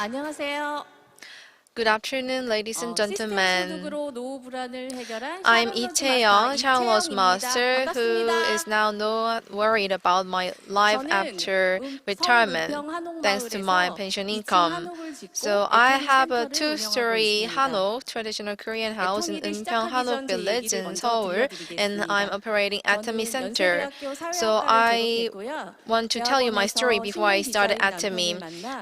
안녕하세요. Good afternoon, ladies and 시스템 gentlemen. 소득으로 노후 불안을 해결한 I'm 샤론 Chaeyoung Lee's master, 반갑습니다. who is now not worried about my life after retirement, thanks to my pension income. So I have a two-story hanok, traditional Korean house in Eunpyeong Hanok Village in Seoul, and I'm operating Atomy Center. So I want to tell you my story before I started Atomy.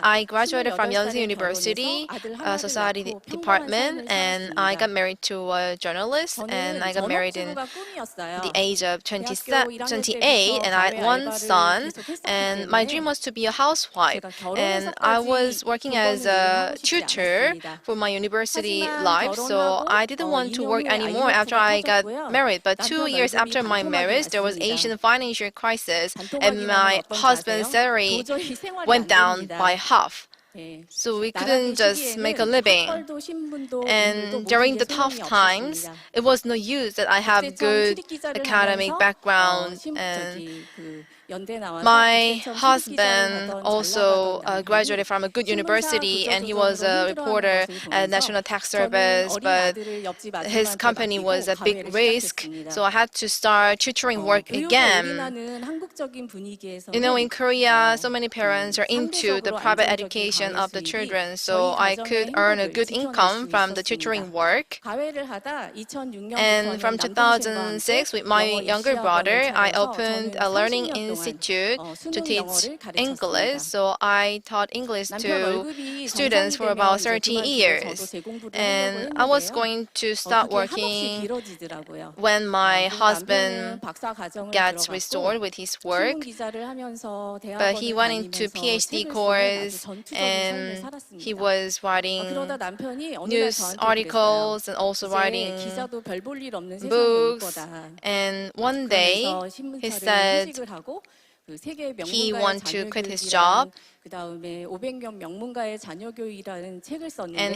I graduated from Yonsei University, Society Department, and I got married to a journalist, and I got married in the age of 28, and I had one son, and my dream was to be a housewife, and I was working as a tutor for my university life, so I didn't want to work anymore after I got married. But 2 years after my marriage, there was Asian financial crisis, and my husband's salary went down by half. So we couldn't just make a living. And during the tough times, it was no use that I have good academic background. And my husband also graduated from a good university, and he was a reporter at National Tax Service, but his company was a big risk, so I had to start tutoring work again. You know, in Korea, so many parents are into the private education of the children, so I could earn a good income from the tutoring work. And from 2006, with my younger brother, I opened a learning institute to teach English. So I taught English to students for about 13 years. And I was going to start working when my husband gets restored with his work. But he went into PhD course, and he was writing news articles and also writing books. And one day he said he wanted to quit his job, and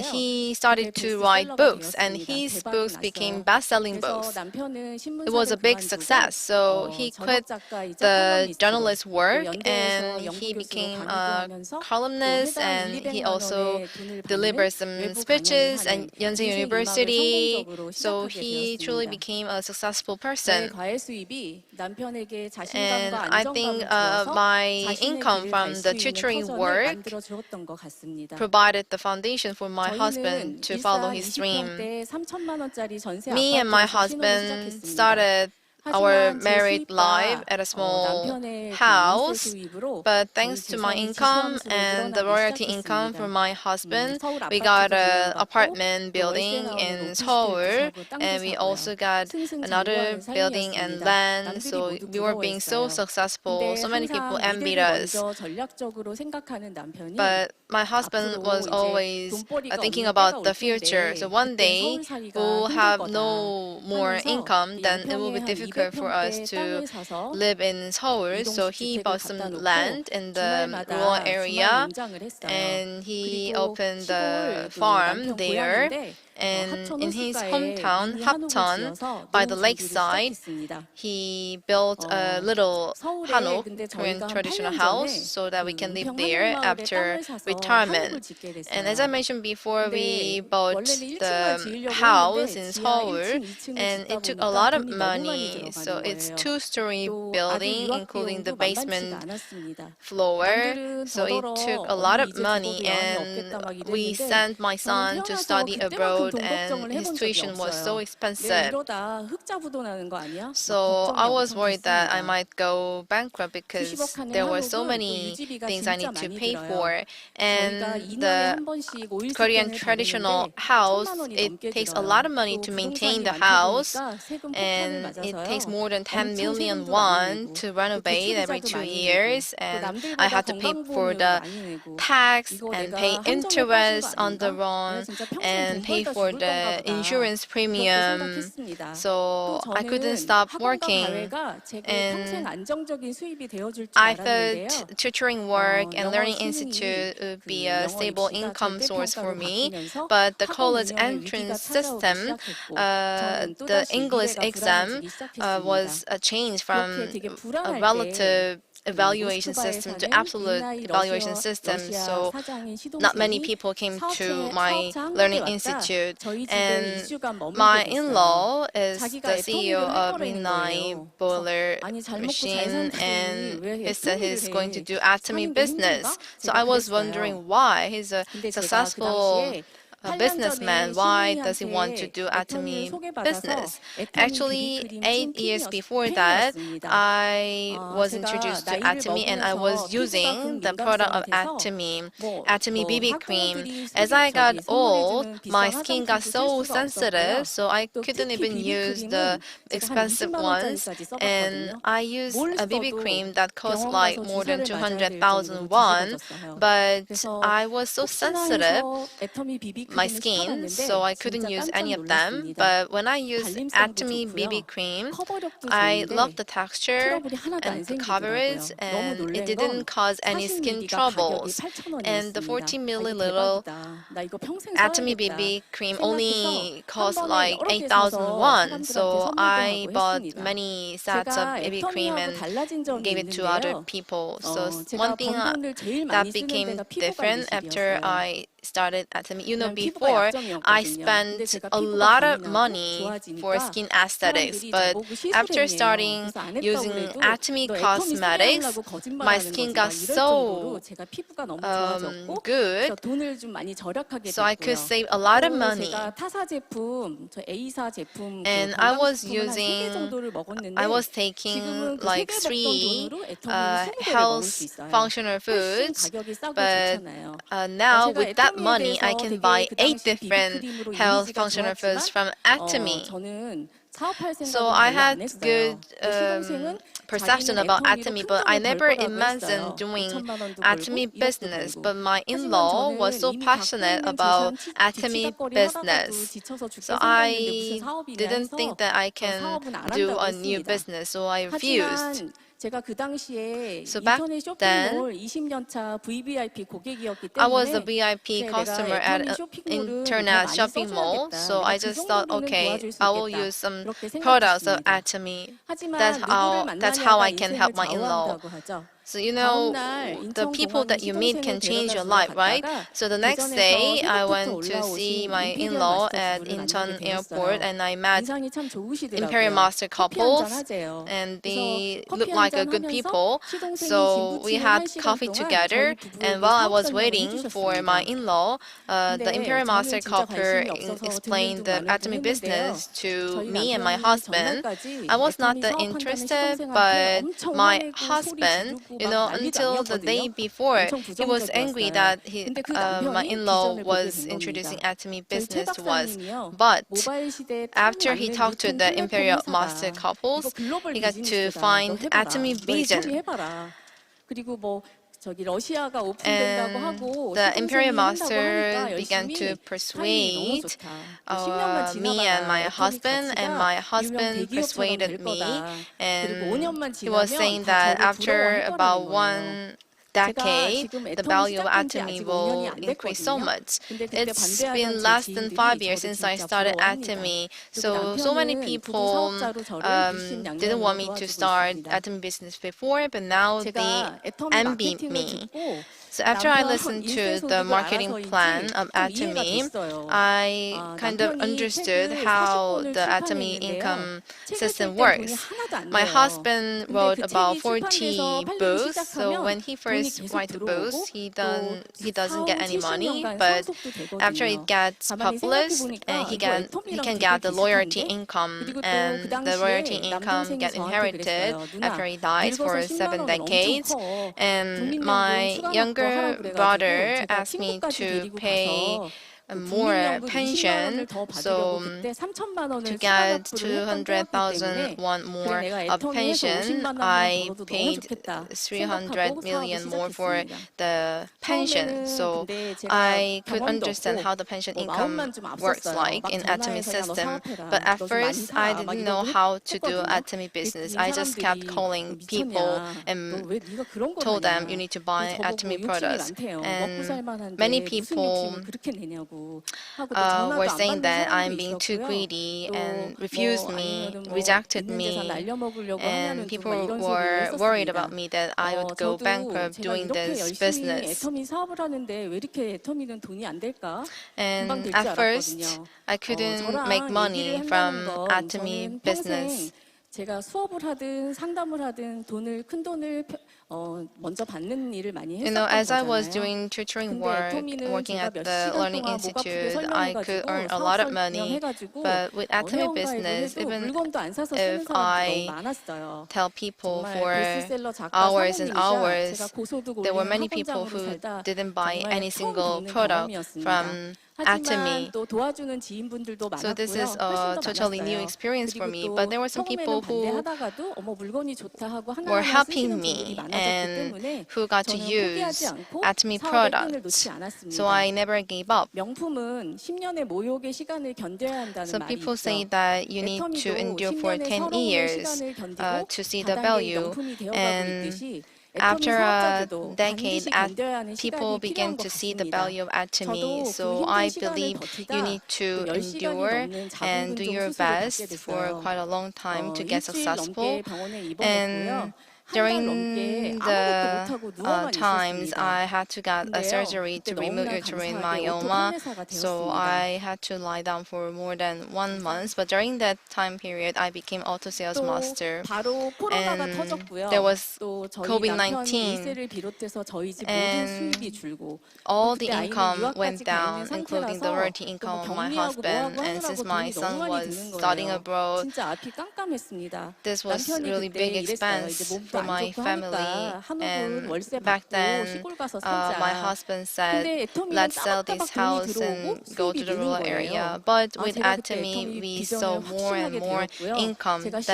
he started to write books, and his books became best-selling books. It was a big success, so he quit the journalist work, and he became a columnist, and he also delivered some speeches at Yonsei University, so he truly became a successful person. And I think my income from the tutoring work provided the foundation for my husband to follow his dream. Me and my husband started our married life at a small house, but thanks to my income and the royalty income from my husband, we got an apartment building in Seoul, and we also got another building and land, so we were being so successful. So many people envied us. But my husband was always thinking about the future. So one day we'll have no more income, then it will be difficult for us to live in Seoul. So he bought some land in the rural area, and he opened a farm there. And in his hometown, Hapcheon, by the lakeside, he built a little hanok, Korean traditional house, so that we can live there after retirement. And as I mentioned before, we bought the house in Seoul, and it took a lot of money. So it's two-story building, including the basement floor. So it took a lot of money, and we sent my son to study abroad, and his tuition was so expensive. So I was worried that I might go bankrupt because there were so many things I need to pay for. And the Korean traditional house, it takes a lot of money to maintain the house, and it takes more than 10 million won to renovate every 2 years. And I had to pay for the tax and pay interest on the loan and pay for the insurance premium. So I couldn't stop working. And I thought tutoring work and learning institute would be a stable income source for me. But the college entrance system, the English exam was changed from a relative evaluation system to absolute evaluation system, so not many people came to my learning institute. And my in-law is the CEO of Rinnai Boiler Machine, and he said he's going to do atomy business. So I was wondering why he's a successful businessman. Why does he want to do atomy business? Actually, 8 years before that, I was introduced to Atomy, and I was using the product of Atomy BB cream. As I got old, my skin got so sensitive, so I couldn't even use the expensive ones. And I used a BB cream that cost like more than 200,000 won, but I was so sensitive, my skin, so I couldn't use any of them. But when I used Atomy BB cream, I loved the texture and the coverage, and it didn't cause any skin troubles. And the 14 milliliter Atomy BB cream only cost like 8,000 won, so I bought many sets of BB cream and gave it to other people. So one thing that became different after I started Atomy. You know, before I spent a lot of money for skin aesthetics, but after starting using Atomy cosmetics, my skin got so good, so I could save a lot of money. And I was taking like 3 health functional foods, but now with that money, I can buy 8 different health functional foods from Atomy. So I had good perception about Atomy, but I never imagined doing Atomy business. But my in-law was so passionate about Atomy business, so I didn't think that I can do a new business, so I refused. So back then, I was a VIP customer at an internet shopping mall, so I just thought, okay, I will use some products of Atomy. That's how I can help my in-law. So you know, the people that you meet can change your life, right? So the next day, I went to see my in-law at Incheon airport, and I met Imperial Master couples, and they looked like a good people. So we had coffee together, and while I was waiting for my in-law, the Imperial Master couple explained the Atomy business to me and my husband. I was not that interested, but my husband, you know, until the day before, he was angry that my in-law was introducing Atomy business to us. But after he talked to the Imperial Master couples, he got to find Atomy vision. And the Imperial Master began to persuade me and my husband persuaded me. And he was saying that after about 1 decade, the value of Atomy will increase so much. It's been less than 5 years since I started Atomy, so many people didn't want me to start Atomy business before, but now they envy me. So after I listened to the marketing plan of Atomy, I kind of understood how the Atomy income system works. My husband wrote about 40 books, so when he first writes the books, he doesn't get any money, but after it gets published, he can get the royalty income, and the royalty income get inherited after he dies for 7 decades. And my younger brother asked me to pay more pension, so to get 200,000 won more of pension, I paid 300 million more for the pension. So I could understand how the pension income works like in Atomy system. But at first, I didn't know how to do Atomy business. I just kept calling people and told them you need to buy Atomy products. And many people were saying that I'm being too greedy and refused me, rejected me, and people were worried about me that I would go bankrupt doing this business. 애터미 사업을 하는데 왜 이렇게 애터미는 돈이 안 될까? And at first, I couldn't make money from Atomy business. 제가 수업을 하든 상담을 하든 큰 돈을 먼저 받는 일을 많이 했었던 거잖아요. As I was doing tutoring work, working at the Learning Institute, I could earn a lot of money. But with Atomy business, even if I tell people for hours and hours, there were many people who didn't buy any single product from Atomy. So this is a totally new experience for me. But there were some people who were helping me and who got to use Atomy products. So I never gave up. Some people say that you need to endure for 10 years to see the value. And after a decade, people began to see the value of Atomy. So I believe you need to endure and do your best for quite a long time to get successful. And during the times I had to get a surgery to remove uterine myoma, so I had to lie down for more than 1 month. But during that time period, I became auto sales master, and there was COVID-19, and all the income went down, including the royalty income of my husband. And since my son was studying abroad, this was really big expense for my family. And back then, my husband said, let's sell this house and go to the rural area. But with Atomy, we saw more and more income. That's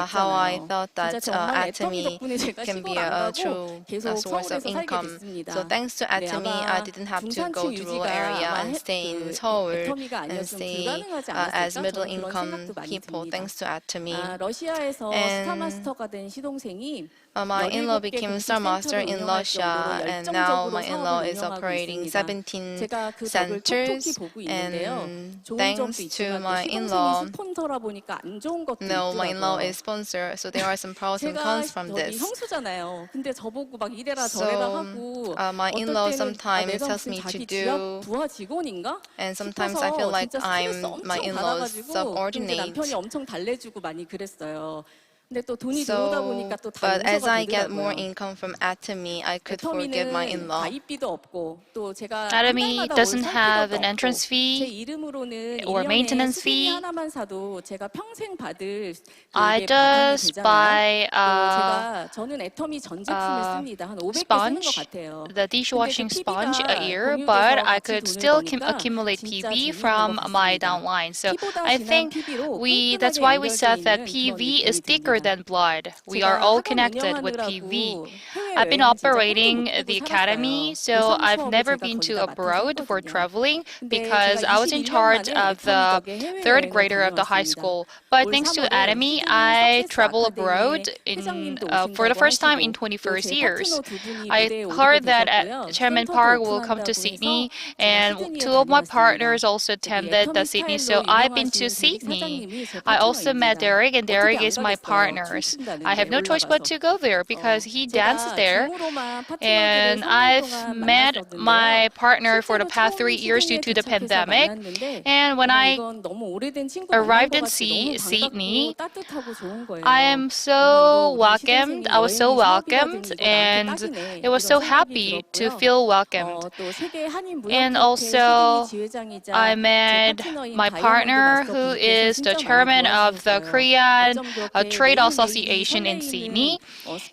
how I thought that Atomy can be a true source of income. So thanks to Atomy, I didn't have to go to rural area and stay in Seoul and stay as middle income people thanks to Atomy. And my in-law became Star Master in Russia, and now my in-law is operating 17 centers. And thanks to my in-law, no, my in-law is sponsor, so there are some pros and cons from this. So my in-law sometimes tells me to do, and sometimes I feel like I'm my in-law's subordinate. But as I get more income from Atomy, I could forgive my in-law. Atomy doesn't have an entrance fee or maintenance fee. I just buy a sponge, the dishwashing sponge, a year, but I could still accumulate PV from my downline. So I think that's why we said that PV is thicker than blood. We are all connected with PV. I've been operating the academy, so I've never been to abroad for traveling because I was in charge of the third grader of the high school. But thanks to Atomy, I travel abroad for the first time in 21st years. I heard that Chairman Park will come to Sydney, and two of my partners also attended the Sydney, so I've been to Sydney. I also met Derek, and Derek is my partner. I have no choice but to go there because he dances there. And I've met my partner for the past 3 years due to the pandemic. And when I arrived in Sydney, I am so welcomed. I was so welcomed, and it was so happy to feel welcomed. And also, I met my partner, who is the chairman of the Korean Trade Association in Sydney,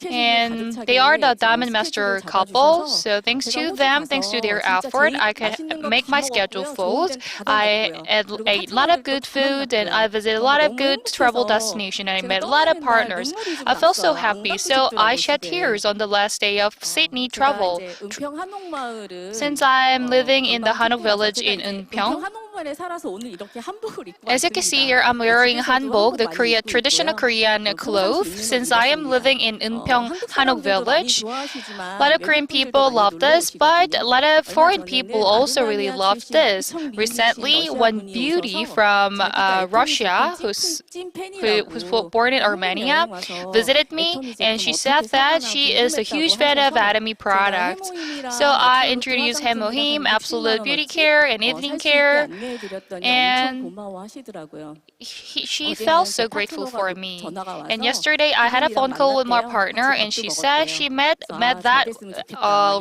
and they are the Diamond Master couple. So thanks to them, thanks to their effort, I could make my schedule full. I ate a lot of good food, and I visited a lot of good travel destinations, and I met a lot of partners. I felt so happy, so I shed tears on the last day of Sydney travel. Since I'm living in the Hanok village in Eunpyeong, 한복만에 살아서 오늘 이렇게 한복을 입고 As you can see here, I'm wearing hanbok, the traditional Korean clothes. Since I am living in Eunpyeong Hanok Village, a lot of Korean people love this, but a lot of foreign people also really love this. Recently, one beauty from Russia, who was born in Armenia, visited me, and she said that she is a huge fan of Atomy products. So I introduced Hemohim, Absolute Beauty Care, and Evening Care, and she felt so grateful for me. And yesterday I had a phone call with my partner, and she said she met that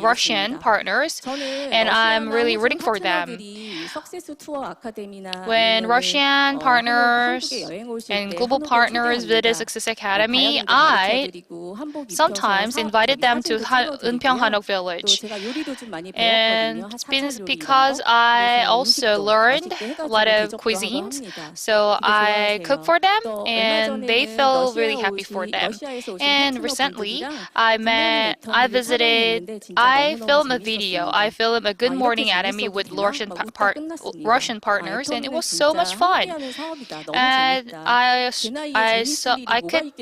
Russian partners, and I'm really rooting for them. When Russian partners and global partners visit Success Academy, I sometimes invited them to Eunpyeong Hanok Village. And it's been because I also learned a lot of cuisines, so I cook for them, and they feel really happy for them. And recently, I filmed a video. I filmed a Good Morning Atomy with Russian partners, and it was so much fun. And I could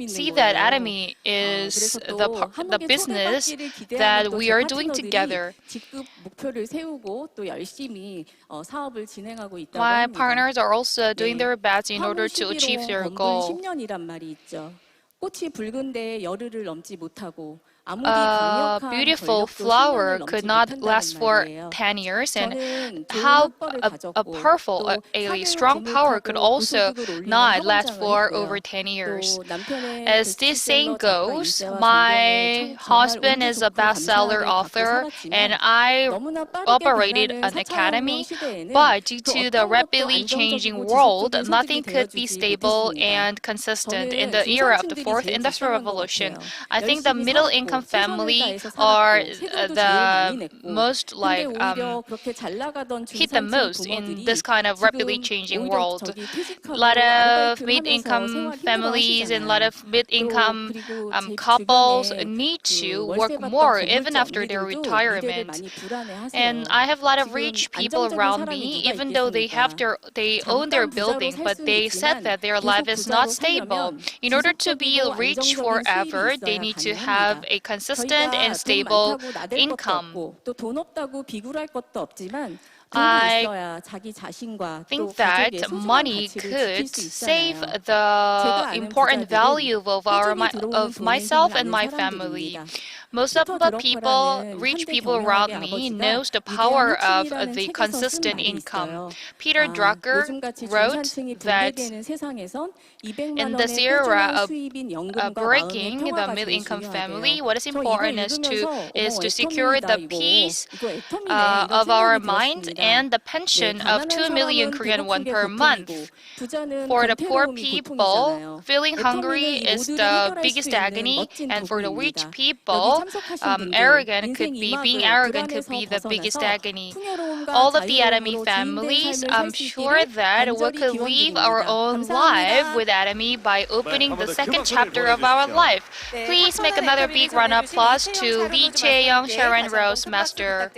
see that Atomy is the business that we are doing together. My partners are also doing their best in order to achieve their goal. 꽃이 붉은데 열흘을 넘지 못하고 A beautiful flower could not last for 10 years, and how a powerful, a strong power could also not last for over 10 years. As this saying goes, my husband is a bestseller author, and I operated an academy, but due to the rapidly changing world, nothing could be stable and consistent in the era of the fourth industrial revolution. I think the middle income family are the most hit the most in this kind of rapidly changing world. A lot of mid-income families and a lot of mid-income couples need to work more even after their retirement. And I have a lot of rich people around me, even though they own their building, but they said that their life is not stable. In order to be rich forever, they need to have a consistent and stable income. I think that money could save the important value of myself and my family. Most of the people, rich people around me, knows the power of the consistent income. Peter Drucker wrote that in this era of breaking the middle-income family, what is important is to secure the peace of our mind and the pension of 2 million Korean won per month. For the poor people, feeling hungry is the biggest agony, and for the rich people, being arrogant could be the biggest agony. All of the Atomy families, I'm sure that we could live our own life with Atomy by opening the second chapter of our life. Please make another big round of applause to Lee Chaeyoung, Sharon Rose Master.